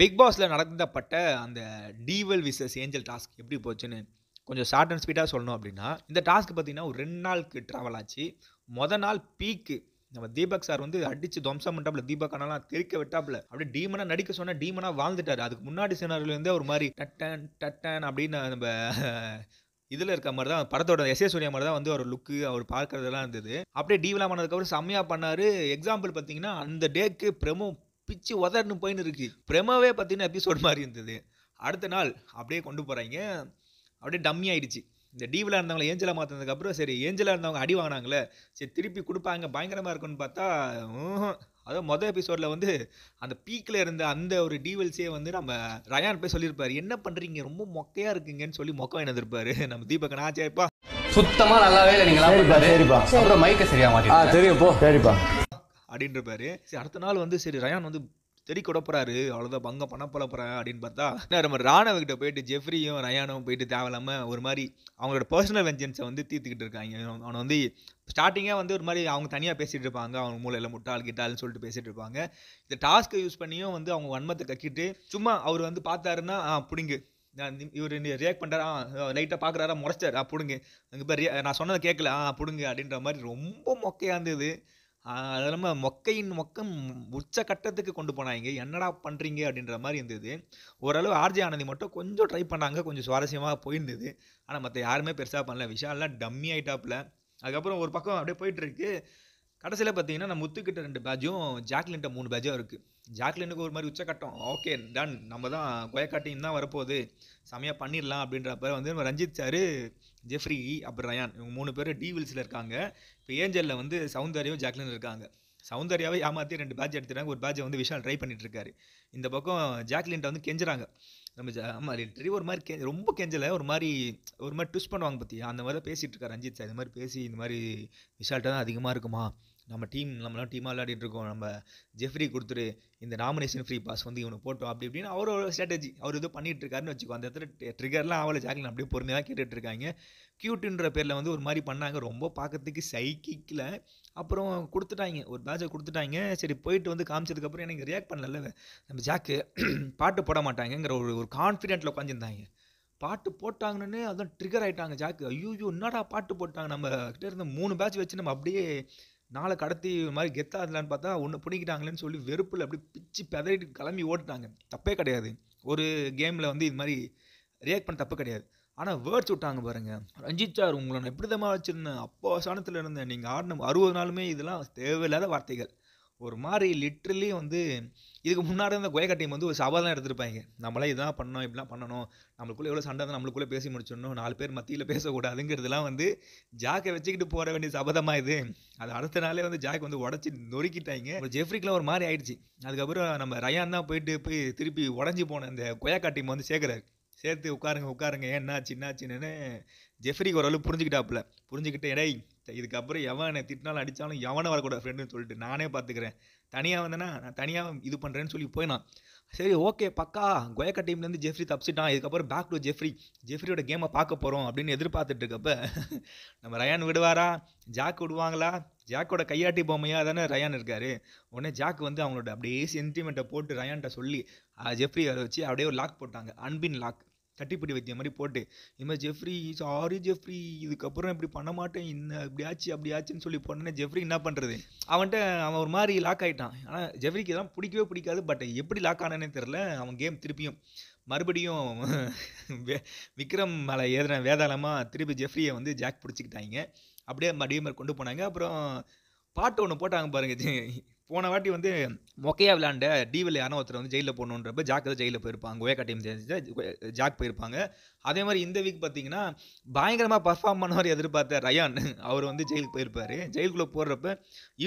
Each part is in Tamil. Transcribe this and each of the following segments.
பிக் பாஸ்ல நடத்தப்பட்ட அந்த டீவல் விசஸ் ஏஞ்சல் டாஸ்க் எப்படி போச்சுன்னு கொஞ்சம் ஷார்ட் அண்ட் ஸ்வீட்டாக சொல்லணும் அப்படின்னா, இந்த டாஸ்க் பார்த்தீங்கன்னா ஒரு 2 நாளுக்கு ட்ராவல் ஆச்சு. நாள் பீக்கு நம்ம தீபக் சார் வந்து அடிச்சு துவம்சம் பண்ணிட்டாப்ல. தீபக் அண்ணாலாம் தெறிக்க விட்டாப்ல. அப்படியே டீமனா நடிக்க சொன்னா டீமனா வாழ்ந்துட்டாரு. அதுக்கு முன்னாடி சினாரியோலேருந்தே ஒரு மாரி டட்டன் டட்டன் அப்படின்னு நம்ம இதில இருக்க மாரி தான் படத்தோட எஸ்.ஏ. சூர்யா மாரி தான் வந்து ஒரு லுக்கு அவர் பார்க்கறதெல்லாம் இருந்தது. அப்படியே டீவலா பண்ணதுக்கப்புறம் செம்மையா பண்ணாரு. எக்ஸாம்பிள் பார்த்தீங்கன்னா, அந்த டேக்கு பிரமோ பிச்சு உதறன்னு போயின்னு இருக்கு. பிரமோவே பார்த்தீங்கன்னா எபிசோட் மாரி இருந்தது. அடுத்த நாள் அப்படியே கொண்டு போறாய்ங்க. அப்படியே டம்மி ஆயிடுச்சு. இந்த டீவலா இருந்தவங்கள ஏஞ்சலா மாத்துனதுக்கப்புறம், சரி ஏஞ்சலா இருந்தவங்க அடி வாங்குனாங்கல்ல, சரி திருப்பி குடுப்பாங்க பயங்கரமா இருக்கும்னு பார்த்தா, அதுவும் எபிசோட்ல வந்து அந்த பீக்ல இருந்த அந்த ஒரு டீவல்ஸே வந்து நம்ம ரயான் போய் சொல்லியிருப்பாரு. "என்ன பண்றீங்க? ரொம்ப மொக்கையா இருக்குங்கன்னு" சொல்லி மொக்க வாங்கிட்டு வந்திருப்பாரு. நம்ம தீபக் "சரிப்பா சுத்தமா நல்லாவே இல்லை நீங்க சரிப்பா அப்புறம் மைக்க சரியா மாட்டி தெரியும் போ சரிப்பா அப்படின்னு இருப்பாரு. சரி அடுத்த நாள் வந்து சரி ரயான் வந்து தெறிக்க விட போறாரு. அவ்வளோதான் பங்கம் பண்ண போறேன் அப்படின்னு பார்த்தா, நம்ம ராணவ கிட்ட போயிட்டு ஜெஃப்ரியும் ரயானும் போயிட்டு தேவையில்லாம ஒரு மாரி அவங்களோட பர்சனல் வெஞ்சன்ஸை வந்து தீர்த்துக்கிட்டு இருக்காங்க. அவனை வந்து ஸ்டார்ட்டிங்கா வந்து ஒரு மாரி அவங்க தனியா பேசிட்டு இருப்பாங்க. அவங்க மூளையில முட்டாள் கிட்டாள்னு சொல்லிட்டு பேசிட்டு இருப்பாங்க. இந்த டாஸ்க்கை யூஸ் பண்ணியும் வந்து அவங்க வன்மத்தை கக்கிட்டு சும்மா அவர் வந்து பார்த்தாருன்னா புடிங்கு. இவரு ரியாக்ட் பண்றாரா, லைட்டா பார்க்குறாரா, முறைச்சாரு புடுங்கு. அங்க பாரு நான் சொன்னதை கேட்கல புடுங்கு அப்படின்ற மாரி ரொம்ப மொக்கையா இருந்தது. அது இல்லாம மொக்கையின் மொக்கம் உச்ச கட்டத்துக்கு கொண்டு போனாய்ங்க. என்னடா பண்றீங்க அப்படின்ற மாரி இருந்தது. ஓரளவு ஆர்ஜே ஆனந்தி மட்டும் கொஞ்சம் ட்ரை பண்ணாங்க. கொஞ்சம் சுவாரஸ்யமா போயிருந்தது. ஆனா மத்த யாருமே பெருசா பண்ணல. விஷால்லாம் டம்மி ஆயிட்டாப்ல. அதுக்கப்புறம் ஒரு பக்கம் அப்படியே போயிட்டு இருக்கு. கடைசியில பார்த்தீங்கன்னா, நம்ம முத்துக்கிட்ட 2 பேட்ஜும், ஜாக்லின்ட்ட 3 பேட்ஜும் இருக்கு. ஜாக்லினுக்கு ஒரு மாரி உச்சக்கட்டம். Okay done. நம்ம தான் கொயக்கா டீம் தான் வரப்போகுது. செமையா பண்ணிடலாம் அப்படின்றப்ப வந்து நம்ம ரஞ்சித் சாரு, ஜெஃப்ரி, அப்புறம் ரயான் இவங்க 3 பேரும் டீவில்ஸ்ல இருக்காங்க. இப்போ ஏஞ்சல்ல வந்து சௌந்தர்யாவும், ஜாக்லின் இருக்காங்க. சௌந்தர்யாவை ஏமாத்தி 2 பேட்ஜ் எடுத்துட்டாங்க. ஒரு பேட்ஜை வந்து விஷால் ட்ரை பண்ணிட்டு இருக்காரு. இந்த பக்கம் ஜாக்லின்ட்ட வந்து கெஞ்சுறாங்க. நம்ம ஆமா லிட்டரலி ஒரு மாரி ரொம்ப கெஞ்சல. ஒரு மாரி ட்விஸ்ட் பண்ணுவாங்க பாத்தியா, அந்த மாரி தான் பேசிட்டு இருக்காரு ரஞ்சித் சார். இந்த மாரி பேசி இந்த மாரி விஷால்ட்ட தான் அதிகமா இருக்குமா, நம்மலாம் டீமா விளையாடிட்டு இருக்கோம். நம்ம ஜெஃப்ரி குடுத்துரு. இந்த நாமினேஷன் ஃப்ரீ பாஸ் வந்து இவனுக்கு போட்டோம். அப்படி இப்படின்னு அவரோட ஸ்ட்ராட்டஜி. அவர் ஏதோ பண்ணிட்டு இருக்காருன்னு வச்சுக்கோ. அந்த இடத்துல ட்ரிகர்லாம் ஆவல. ஜாக்லின் அப்படியே பொறுமையா கேட்டுட்டு இருக்காங்க. கியூட்ன்ற பேர்ல வந்து ஒரு மாரி பண்ணாங்க. ரொம்ப பார்க்கறதுக்கு சைக்கிக்ல. அப்புறம் குடுத்துட்டாய்ங்க. ஒரு பேட்ஜை குடுத்துட்டாய்ங்க. சரி போயிட்டு வந்து காமிச்சதுக்கப்புறம் எனக்கு ரியாக்ட் பண்ணல. நம்ம ஜாக்கு பாட்டு போட மாட்டாங்கங்கிற ஒரு கான்ஃபிடென்ட்ல உட்காந்துருந்தாங்க. பாட்டு போட்டாங்கன்னே அதான் ட்ரிகர் ஆயிட்டாங்க ஜாக்கு. ஐய்யய்யோ! என்னடா பாட்டு போட்டாங்க. நம்ம கிட்ட இருந்த 3 பேட்ச் வச்சு நம்ம அப்படியே நாள கடத்தி ஒரு மாரி கெத்தா ஆடலான்னு பார்த்தா, ஒண்ணு பிடிக்கிட்டாங்களேன்னு சொல்லி வெறுப்புல அப்படியே பிச்சு பெதறிட்டு கிளம்பி ஓடிட்டாங்க. தப்பே கிடையாது. ஒரு கேம்ல வந்து இது மாரி ரியாக்ட் பண்ண தப்பு கிடையாது. ஆனா வேர்ட்ஸ் விட்டாங்க பாருங்க. ரஞ்சித் சார் உங்கள நான் எப்படித்தம்மா வச்சிருந்தேன். அப்போ ஸ்தானத்துல இருந்தேன். நீங்க ஆடின 60 நாளுமே இதெல்லாம் தேவையில்லாத வார்த்தைகள். ஒரு மாரி லிட்டரலி வந்து இதுக்கு முன்னாடி இருந்த கொயக்கா டீம் வந்து ஒரு சவால்லாம் எடுத்திருப்பாய்ங்க. நம்மளாம் இதான் பண்ணணும், இப்படிலாம் பண்ணணும். நம்மளுக்குள்ள எவ்வளோ சண்டை இருந்தா நம்மளுக்குள்ள பேசி முடிச்சிடணும். 4 பேர் மத்தியில பேசக்கூடாதுங்கிறதெல்லாம் வந்து ஜாக்கை வச்சுக்கிட்டு போற வேண்டிய சபதமா இது. அது அடுத்த நாளே வந்து ஜாக் வந்து உடைச்சு நொறுக்கிட்டாய்ங்க. ஒரு ஜெஃப்ரிக்குலாம் ஒரு மாரி ஆயிடுச்சு. அதுக்கப்புறம் நம்ம ரயான் தான் போய் திருப்பி உடைஞ்சு போன அந்த கொயக்கா டீம் வந்து சேர்க்குறாரு. சேர்த்து உட்காருங்க என்னாச்சுன்னு ஜெஃப்ரிக்கு ஓரளவு புரிஞ்சுக்கிட்டாப்புல. புரிஞ்சுக்கிட்டு டேய் இதுக்கப்புறம் எவன் என்னை திட்டினாலும் அடித்தாலும் எவனும் வரக்கூடாது ஃப்ரெண்டுன்னு சொல்லிட்டு நானே பார்த்துக்கிறேன். தனியாக வந்தேன்னா நான் தனியாக இது பண்ணுறேன்னு சொல்லி போயினான். சரி ஓகே பக்கா கொயக்கா டீம்லேருந்து ஜெஃப்ரி தப்பிச்சிட்டான். இதுக்கப்புறம் பேக் டு ஜெஃப்ரியோட கேமை பார்க்க போகிறோம் அப்படின்னு எதிர்பார்த்துட்டு இருக்கப்ப நம்ம ரயான் விடுவாரா, ஜாக் விடுவாங்களா, ஜாக்கோட கையாட்டி பொம்மையாக தானே ரயான் இருக்காரு. உடனே ஜாக் வந்து அவங்களோட அப்படியே சென்டிமெண்ட்டை போட்டு ரயான்ட்ட சொல்லி ஜெஃப்ரி அதை வச்சு அப்படியே ஒரு லாக் போட்டாங்க. அன்பின் லாக் கட்டிப்பிடி வைத்திய மாதிரி போட்டு, இதுமாதிரி ஜெஃப்ரி சாரி ஜெஃப்ரி இதுக்கப்புறம் இப்படி பண்ண மாட்டேன், இன்னும் இப்படி ஆச்சு அப்படி ஆச்சுன்னு சொல்லி போனேன்னே ஜெஃப்ரி என்ன பண்ணுறது, அவன் ஒரு மாதிரி லாக் ஆகிட்டான். ஆனால் ஜெஃப்ரிக்கு இதெல்லாம் பிடிக்கவே பிடிக்காது. பட் எப்படி லாக் ஆனானே தெரில. அவன் கேம் திருப்பியும் மறுபடியும் விக்ரம் மேலே ஏதுன வேதாளமாக திருப்பி ஜெஃப்ரியை வந்து ஜாக் பிடிச்சிக்கிட்டாங்க. அப்படியே மறுபடியும் கொண்டு போனாங்க. அப்புறம் பாட்டு ஒன்று போட்டாங்க பாருங்க. போன வாட்டி வந்து மொக்கையா விளையாண்ட டிவில் யாரும் ஒருத்தர் வந்து ஜெயிலில் போடணுன்றப்ப ஜாக் தான் ஜெயிலில் போயிருப்பாங்க. ஒயக்கா டீம் ஜாக் போயிருப்பாங்க. அதே மாதிரி இந்த வீக் பார்த்தீங்கன்னா பயங்கரமாக பர்ஃபார்ம் பண்ணவர் எதிர்பார்த்த ரயான் அவர் வந்து ஜெயிலுக்கு போயிருப்பார். ஜெயிலுக்குள்ளே போடுறப்ப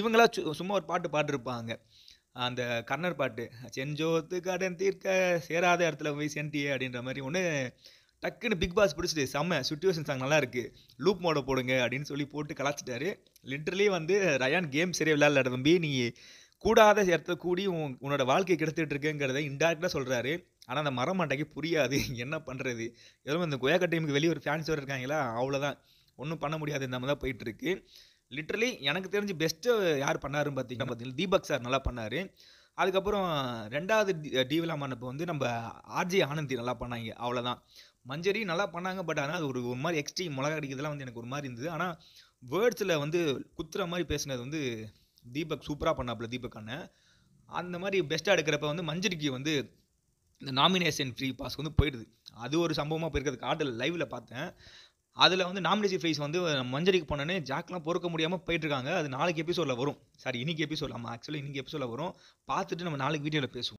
இவங்களா சும்மா ஒரு பாட்டு பாடிருப்பாங்க. அந்த கர்ணர் பாட்டு செஞ்சோத்து கடன் தீர்க்க சேராத இடத்துல போய் சென்டியே அப்படின்ற மாதிரி ஒன்று டக்குன்னு பிக் பாஸ் பிடிச்சிட்டு செம்ம சுச்சுவேஷன் சாங் நல்லா இருக்கு, லூப் மோட போடுங்க அப்படின்னு சொல்லி போட்டு கலாச்சிட்டாரு. லிட்டரலி வந்து ரயான் கேம் சரியா விளையாடல தம்பி, நீ கூடாத இடத்துல கூடி உன்னோட வாழ்க்கை கெடுத்துட்டு இருக்கேங்கிறத இன்டெரக்டாக சொல்கிறாரு. ஆனால் அந்த மரமாண்டைக்கு புரியாது என்ன பண்ணுறது. எதுவும் இந்த கொயக்கா டீமுக்கு வெளியே ஒரு ஃபேன்ஸ் வர இருக்காங்களா, அவ்வளோதான் ஒன்றும் பண்ண முடியாது. இந்த மாதிரி தான் போயிட்டு இருக்கு. லிட்டரலி எனக்கு தெரிஞ்சு பெஸ்ட்டு யார் பண்ணாருன்னு பார்த்தீங்கன்னா தீபக் சார் நல்லா பண்ணார். அதுக்கப்புறம் 2வது டிவிலாமானப்போ வந்து நம்ம ஆர்ஜே ஆனந்தி நல்லா பண்ணாங்க. அவ்வளோதான். மஞ்சரி நல்லா பண்ணாங்க. பட் ஆனா அது ஒரு ஒரு மாரி எக்ஸ்ட்ரீம் மொளகா அடிக்கிறதுலாம் வந்து எனக்கு ஒரு மாரி இருந்தது. ஆனா வேர்ட்ஸ்ல வந்து குத்துற மாரி பேசினது வந்து தீபக் சூப்பரா பண்ணாப்புல தீபக் அண்ணன். அந்த மாரி பெஸ்ட்டா எடுக்கிறப்ப வந்து மஞ்சரிக்கு வந்து இந்த நாமினேஷன் ஃப்ரீ பாஸ் வந்து போயிடுது. அது ஒரு சம்பவமா போயிருக்கிறது காட்டல லைவ்ல பார்த்தேன். அதுல வந்து நாமினேஷன் ஃபீஸ் வந்து மஞ்சரிக்கு போனோனே ஜாக்லாம் பொறுக்க முடியாம போயிட்டுருக்காங்க. அது நாளைக்கு எபிசோட்ல வரும். சாரி இன்னைக்கு எபிசோட். ஆமா ஆக்சுவலா இன்னைக்கு எபிசோட்ல வரும். பார்த்துட்டு நம்ம நாளைக்கு வீடியோல பேசுவோம்.